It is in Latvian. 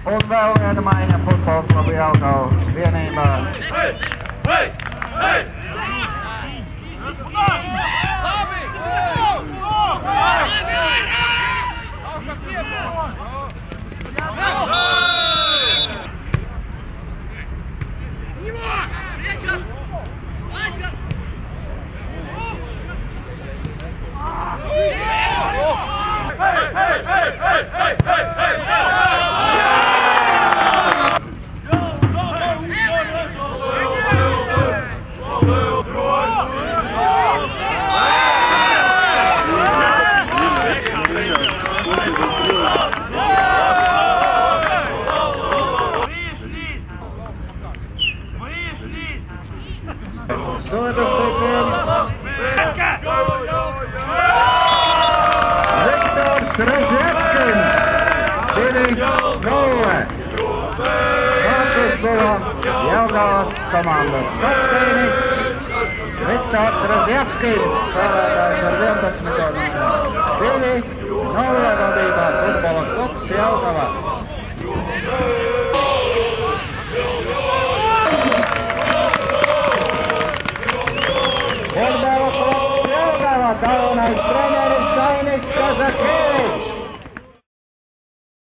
Un vēl viena maiņa futbola klubu Jelgava vienībā. Soda sekundes. Viktors Razjatkins. 2-0. Markus buvo Jelgavas komandas kapteinis. Viktors Razjatkins spēlētājs ar 11 numuru. 2-0 vadībā futbola klubs Jelgava. Futbola klubs Jelgava galvenais treneris Dainis Kazakēvičs.